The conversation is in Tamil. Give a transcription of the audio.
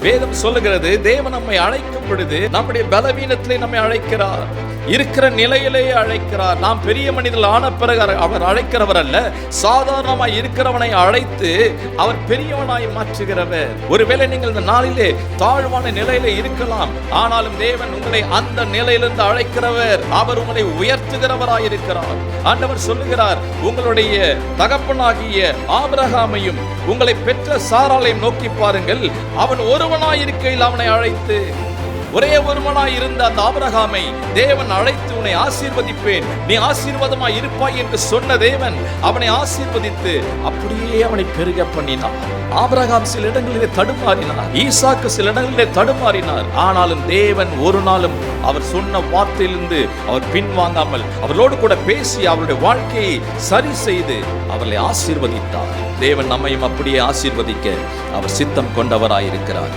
வேதம் சொல்லுகிறது, தேவன் நம்மை அழைக்கும் பொழுது நம்முடைய பலவீனத்திலே நம்மை அழைக்கிறார், இருக்கிற நிலையிலேயே அழைக்கிறார். நாம் பெரிய மனிதர்கள் ஆன பிறகு அவர் அழைக்கிறவர் அல்ல, சாதாரணமாய் இருக்கிறவனை அழைத்து அவர் பெரியவனாய் மாற்றுகிறவர். ஒருவேளை நீங்கள் இந்த நாளிலே தாழ்வான நிலையில இருக்கலாம், ஆனாலும் தேவன் உங்களை அந்த நிலையிலிருந்து அழைக்கிறவர். அவர் உங்களை உயர்த்துகிறவராய் இருக்கிறார். ஆண்டவர் சொல்லுகிறார், உங்களுடைய தகப்பனாகிய ஆபிரகாமையும் உங்களை பெற்ற சாராளையும் நோக்கி பாருங்கள், அவன் ஒருவனாய் இருக்கையில் அவனை அழைத்து, ஒரே ஒருவனாய் இருந்த அந்த ஆபிரகாமை தேவன் அழைத்து, உன்னை ஆசீர்வதிப்பேன், நீ ஆசீர்வாதமாய் இருப்பாய் என்று சொன்ன தேவன் அவனை ஆசீர்வதித்து அப்படியே அவனை பெருக பண்ணினார். ஆபிரகாம் சில இடங்களிலே தடுமாறினார், ஈசாக்கு சில இடங்களிலே தடுமாறினார். ஆனாலும் தேவன் ஒரு நாளும் அவர் சொன்ன வார்த்தையிலிருந்து அவர் பின்வாங்காமல் அவர்களோடு கூட பேசி அவருடைய வாழ்க்கையை சரி செய்து அவர்களை ஆசீர்வதித்தார். தேவன் நம்மையும் அப்படியே ஆசீர்வதிக்க அவர் சித்தம் கொண்டவராயிருக்கிறார்.